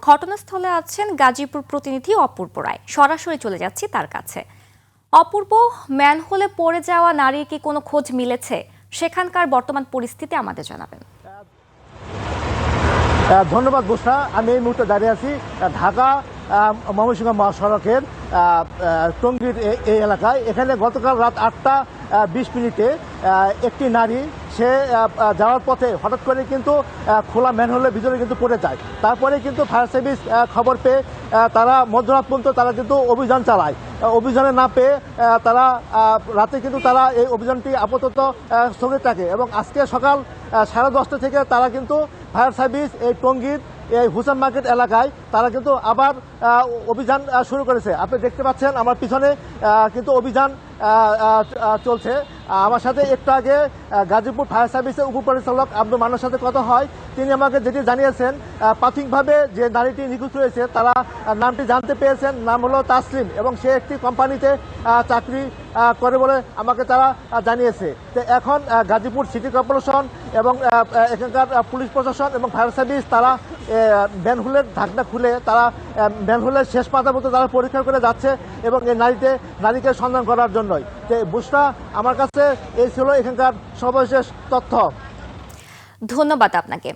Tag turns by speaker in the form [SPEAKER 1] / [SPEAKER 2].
[SPEAKER 1] ঘটনাস্থলে আছেন গাজীপুর প্রতিনিধি অপূর্ব রায়। সরাসরি চলে যাচ্ছি তার কাছে। অপূর্ব, ম্যানহোলে পড়ে যাওয়া নারীর কি কোনো খোঁজ মিলেছে? সেখানকার বর্তমান পরিস্থিতি আমাদের জানাবেন।
[SPEAKER 2] ধন্যবাদ বুসরা। আমি এই মুহূর্তে দাঁড়িয়ে আছি ঢাকা ময়মনসিংহ মহাসড়কের টঙ্গীর এই এলাকায়। এখানে গতকাল রাত 8টা 20 মিনিটে একটি নারী সে যাওয়ার পথে হঠাৎ করে কিন্তু খোলা ম্যানহোলের ভিতরে কিন্তু পড়ে যায়। তারপরে কিন্তু ফায়ার সার্ভিস খবর পেয়ে তারা মধ্যরাত পর্যন্ত তারা কিন্তু অভিযান চালায়। অভিযানে না পেয়ে তারা রাতে কিন্তু তারা এই অভিযানটি আপাতত স্থগিত রাখে এবং আজকে সকাল 10:30 থেকে তারা কিন্তু ফায়ার সার্ভিস এই টঙ্গীর এই হুসেন মার্কেট এলাকায় তারা কিন্তু আবার অভিযান শুরু করেছে। আপনি দেখতে পাচ্ছেন আমার পিছনে কিন্তু অভিযান চলছে। আমার সাথে একটু আগে গাজীপুর ফায়ার সার্ভিসের উপপরিচালক আব্দুল মান্নানের সাথে কথা হয়। তিনি আমাকে যেটি জানিয়েছেন, প্রাথমিকভাবে যে নারীটি নিখোঁজ রয়েছে তারা নামটি জানতে পেরেছেন, নাম হলো তাসলিম এবং সে একটি কোম্পানিতে চাকরি করে বলে আমাকে তারা জানিয়েছে। তো এখন গাজীপুর সিটি কর্পোরেশন এবং এখানকার পুলিশ প্রশাসন এবং ফায়ার সার্ভিস তারা ম্যানহোলের ঢাকনা খুলে তারা ম্যানহোলের শেষ পাতা মতো তারা পরীক্ষা করে যাচ্ছে এবং এই নারীকে সন্ধান করার জন্যই। তো বুসরা, আমার কাছে এই ছিল এখানকার সর্বশেষ তথ্য।
[SPEAKER 1] ধন্যবাদ আপনাকে।